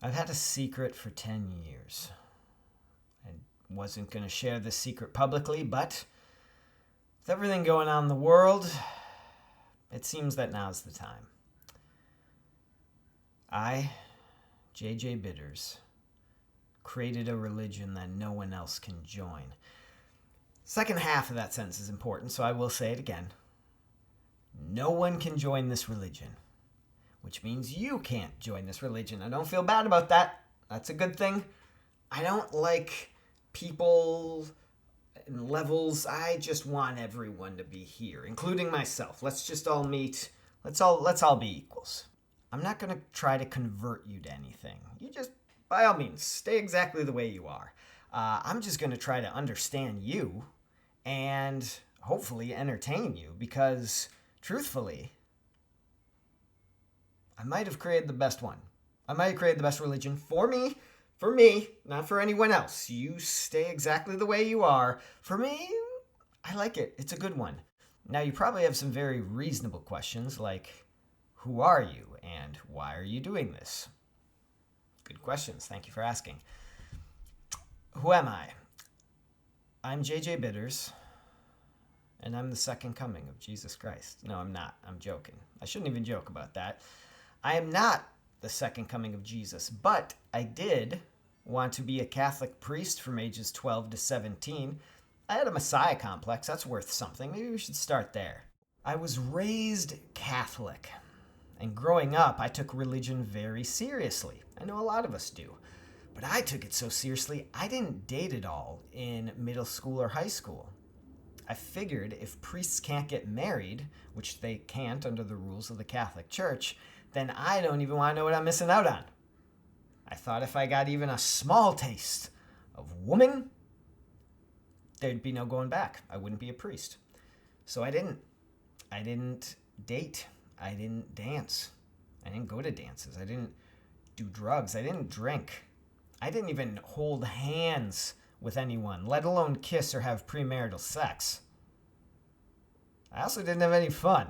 I've had a secret for 10 years. I wasn't going to share this secret publicly, but with everything going on in the world, it seems that now's the time. I, J.J. Bitters, created a religion that no one else can join. Second half of that sentence is important, so I will say it again. No one can join this religion, which means you can't join this religion. I don't feel bad about that. That's a good thing. I don't like people and levels. I just want everyone to be here, including myself. Let's just all meet. Let's all be equals. I'm not going to try to convert you to anything. You just, by all means, stay exactly the way you are. I'm just going to try to understand you and hopefully entertain you because, truthfully, I might have created the best one. I might have created the best religion for me, not for anyone else. You stay exactly the way you are. For me, I like it. It's a good one. Now, you probably have some very reasonable questions like, who are you and why are you doing this? Good questions. Thank you for asking. Who am I? I'm J.J. Bitters, and I'm the second coming of Jesus Christ. No, I'm not. I'm joking. I shouldn't even joke about that. I am not the second coming of Jesus, but I did want to be a Catholic priest from ages 12 to 17. I had a Messiah complex. That's worth something. Maybe we should start there. I was raised Catholic, and growing up, I took religion very seriously. I know a lot of us do. But I took it so seriously, I didn't date at all in middle school or high school. I figured if priests can't get married, which they can't under the rules of the Catholic Church, then I don't even want to know what I'm missing out on. I thought if I got even a small taste of woman, there'd be no going back. I wouldn't be a priest. So I didn't. I didn't date. I didn't dance. I didn't go to dances. I didn't do drugs. I didn't drink. I didn't even hold hands with anyone, let alone kiss or have premarital sex. I also didn't have any fun.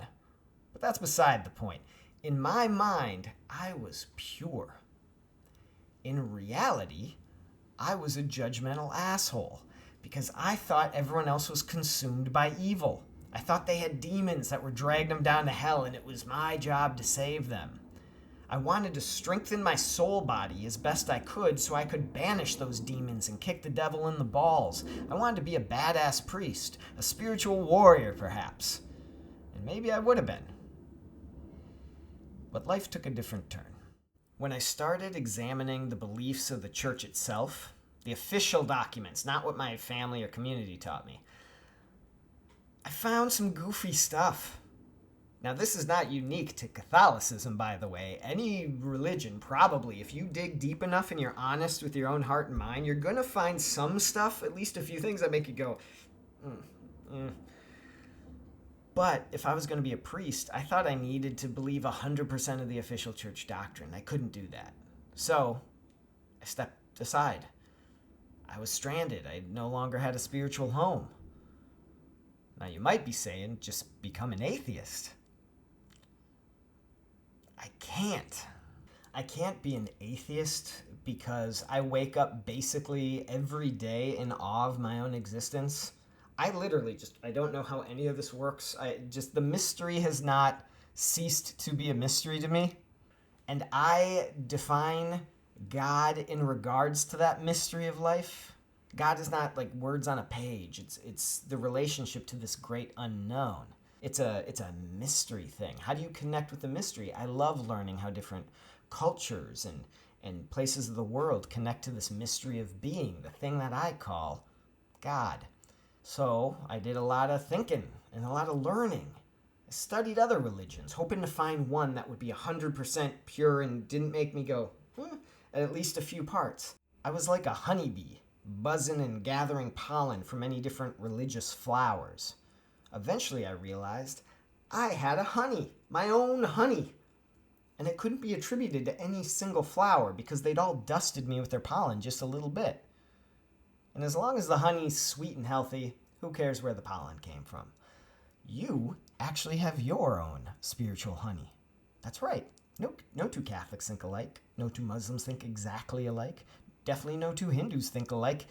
But that's beside the point. In my mind, I was pure. In reality, I was a judgmental asshole because I thought everyone else was consumed by evil. I thought they had demons that were dragging them down to hell and it was my job to save them. I wanted to strengthen my soul body as best I could so I could banish those demons and kick the devil in the balls. I wanted to be a badass priest, a spiritual warrior perhaps. And maybe I would have been. But life took a different turn. When I started examining the beliefs of the church itself, the official documents, not what my family or community taught me, I found some goofy stuff. Now, this is not unique to Catholicism, by the way. Any religion, probably, if you dig deep enough and you're honest with your own heart and mind, you're going to find some stuff, at least a few things that make you go, But if I was going to be a priest, I thought I needed to believe 100% of the official church doctrine. I couldn't do that. So, I stepped aside. I was stranded. I no longer had a spiritual home. Now, you might be saying, just become an atheist. I can't. I can't be an atheist because I wake up basically every day in awe of my own existence. I literally I don't know how any of this works. The mystery has not ceased to be a mystery to me. And I define God in regards to that mystery of life. God is not like words on a page. It's the relationship to this great unknown. It's a mystery thing. How do you connect with the mystery? I love learning how different cultures and places of the world connect to this mystery of being, the thing that I call God. So I did a lot of thinking and a lot of learning. I studied other religions, hoping to find one that would be 100% pure and didn't make me go, at least a few parts. I was like a honeybee, buzzing and gathering pollen from many different religious flowers. Eventually I realized I had a honey, my own honey. And it couldn't be attributed to any single flower because they'd all dusted me with their pollen just a little bit. And as long as the honey's sweet and healthy, who cares where the pollen came from? You actually have your own spiritual honey. That's right. No two Catholics think alike. No two Muslims think exactly alike. Definitely no two Hindus think alike.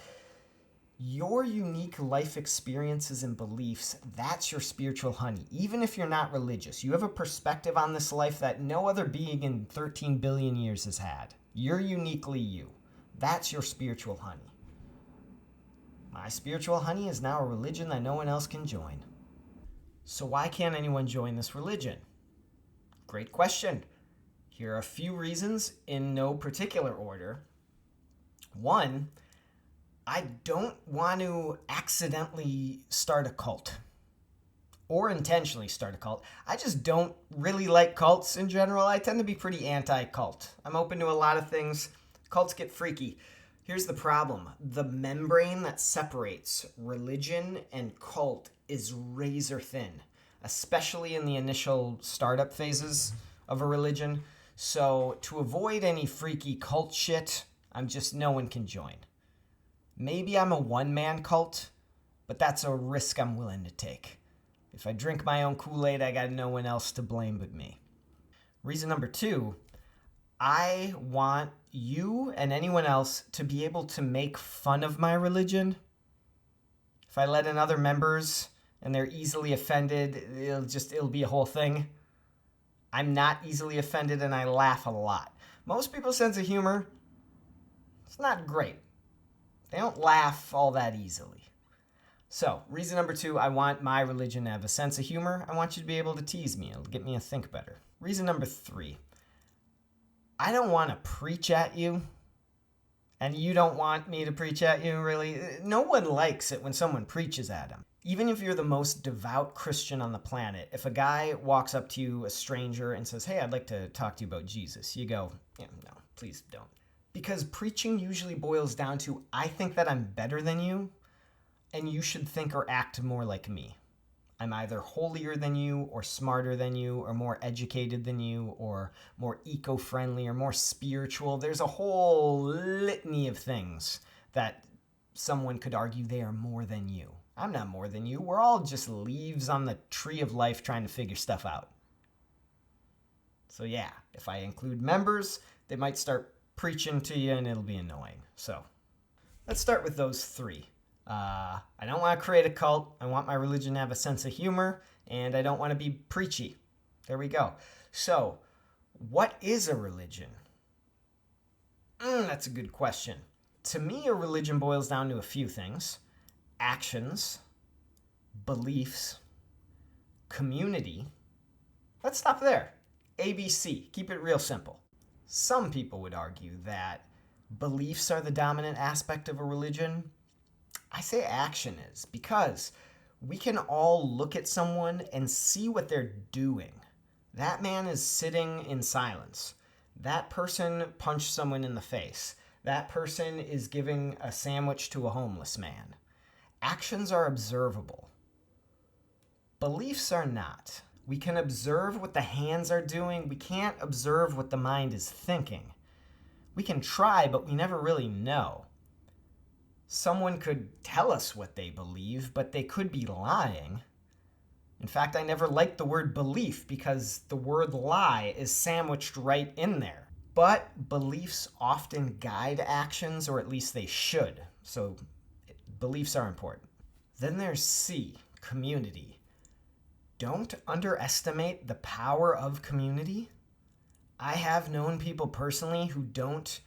Your unique life experiences and beliefs, that's your spiritual honey. Even if you're not religious, you have a perspective on this life that no other being in 13 billion years has had. You're uniquely you. That's your spiritual honey. My spiritual honey is now a religion that no one else can join. So why can't anyone join this religion? Great question. Here are a few reasons in no particular order. One, I don't want to accidentally start a cult or intentionally start a cult. I just don't really like cults in general. I tend to be pretty anti-cult. I'm open to a lot of things. Cults get freaky. Here's the problem. The membrane that separates religion and cult is razor thin, especially in the initial startup phases of a religion. So to avoid any freaky cult shit, no one can join. Maybe I'm a one-man cult, but that's a risk I'm willing to take. If I drink my own Kool-Aid, I got no one else to blame but me. Reason number 2, I want you and anyone else to be able to make fun of my religion. If I let in other members and they're easily offended, it'll be a whole thing. I'm not easily offended and I laugh a lot. Most people's sense of humor, it's not great. They don't laugh all that easily. So, reason number 2, I want my religion to have a sense of humor. I want you to be able to tease me. It'll get me to think better. Reason number 3, I don't want to preach at you. And you don't want me to preach at you, really. No one likes it when someone preaches at them. Even if you're the most devout Christian on the planet, if a guy walks up to you, a stranger, and says, hey, I'd like to talk to you about Jesus, you go, no, please don't. Because preaching usually boils down to, I think that I'm better than you, and you should think or act more like me. I'm either holier than you, or smarter than you, or more educated than you, or more eco-friendly, or more spiritual. There's a whole litany of things that someone could argue they are more than you. I'm not more than you. We're all just leaves on the tree of life trying to figure stuff out. So yeah, if I include members, they might start preaching to you and it'll be annoying. So let's start with those 3. I don't want to create a cult. I want my religion to have a sense of humor, and I don't want to be preachy. There we go. So, what is a religion? That's a good question. To me, a religion boils down to a few things: actions, beliefs, community. Let's stop there. ABC. Keep it real simple. Some people would argue that beliefs are the dominant aspect of a religion. I say action is, because we can all look at someone and see what they're doing. That man is sitting in silence. That person punched someone in the face. That person is giving a sandwich to a homeless man. Actions are observable. Beliefs are not. We can observe what the hands are doing. We can't observe what the mind is thinking. We can try, but we never really know. Someone could tell us what they believe, but they could be lying. In fact, I never liked the word belief because the word lie is sandwiched right in there. But beliefs often guide actions, or at least they should. So beliefs are important. Then there's C, community. Don't underestimate the power of community. I have known people personally who don't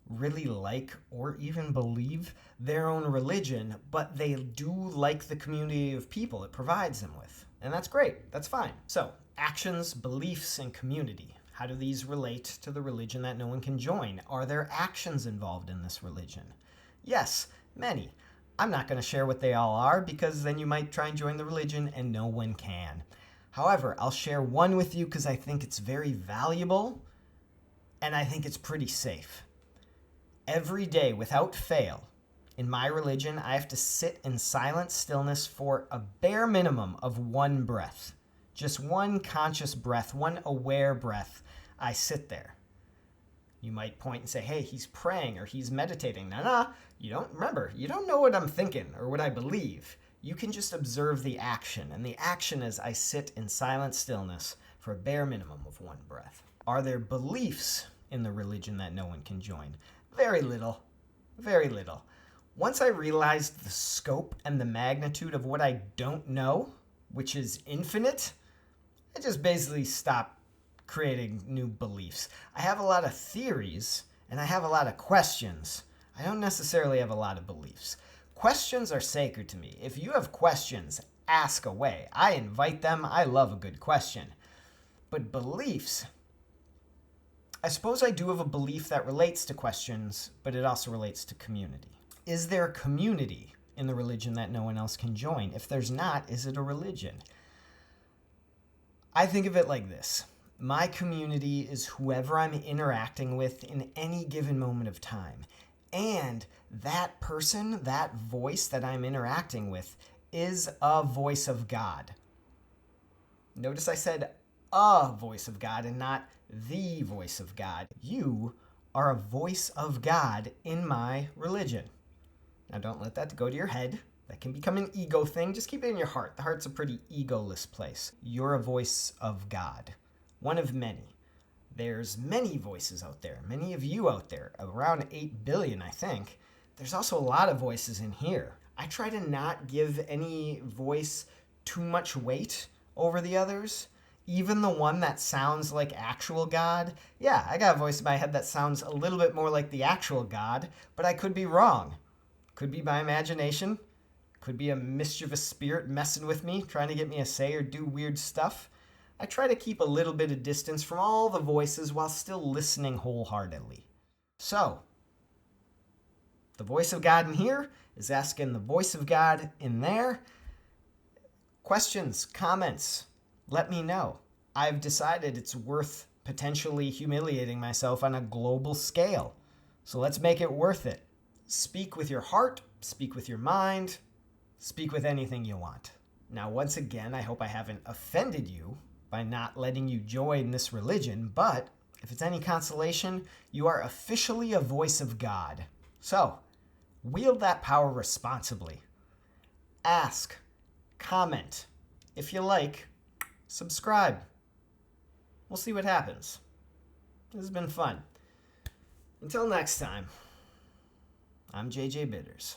really like or even believe their own religion, but they do like the community of people it provides them with. And that's great. That's fine. So, actions, beliefs, and community. How do these relate to the religion that no one can join? Are there actions involved in this religion? Yes, many. I'm not going to share what they all are because then you might try and join the religion and no one can. However, I'll share one with you because I think it's very valuable and I think it's pretty safe. Every day, without fail, in my religion, I have to sit in silent stillness for a bare minimum of 1 breath. Just 1 conscious breath, 1 aware breath. I sit there. You might point and say, hey, he's praying or he's meditating. No, you don't know what I'm thinking or what I believe. You can just observe the action. And the action is I sit in silent stillness for a bare minimum of 1 breath. Are there beliefs in the religion that no one can join? Very little. Very little. Once I realized the scope and the magnitude of what I don't know, which is infinite, I just basically stopped creating new beliefs. I have a lot of theories and I have a lot of questions. I don't necessarily have a lot of beliefs. Questions are sacred to me. If you have questions, ask away. I invite them. I love a good question. But beliefs, I suppose I do have a belief that relates to questions, but it also relates to community. Is there a community in the religion that no one else can join? If there's not, is it a religion? I think of it like this. My community is whoever I'm interacting with in any given moment of time. And that person, that voice that I'm interacting with, is a voice of God. Notice I said a voice of God and not the voice of God. You are a voice of God in my religion. Now don't let that go to your head. That can become an ego thing. Just keep it in your heart. The heart's a pretty egoless place. You're a voice of God. One of many. There's many voices out there. Many of you out there. Around 8 billion, I think. There's also a lot of voices in here. I try to not give any voice too much weight over the others. Even the one that sounds like actual God. Yeah, I got a voice in my head that sounds a little bit more like the actual God, but I could be wrong. Could be my imagination. Could be a mischievous spirit messing with me, trying to get me to say or do weird stuff. I try to keep a little bit of distance from all the voices while still listening wholeheartedly. So, the voice of God in here is asking the voice of God in there. Questions, comments, let me know. I've decided it's worth potentially humiliating myself on a global scale. So let's make it worth it. Speak with your heart, speak with your mind, speak with anything you want. Now, once again, I hope I haven't offended you by not letting you join this religion, but if it's any consolation, you are officially a voice of God. So, wield that power responsibly. Ask, comment. If you like, subscribe. We'll see what happens. This has been fun. Until next time, I'm JJ Bitters.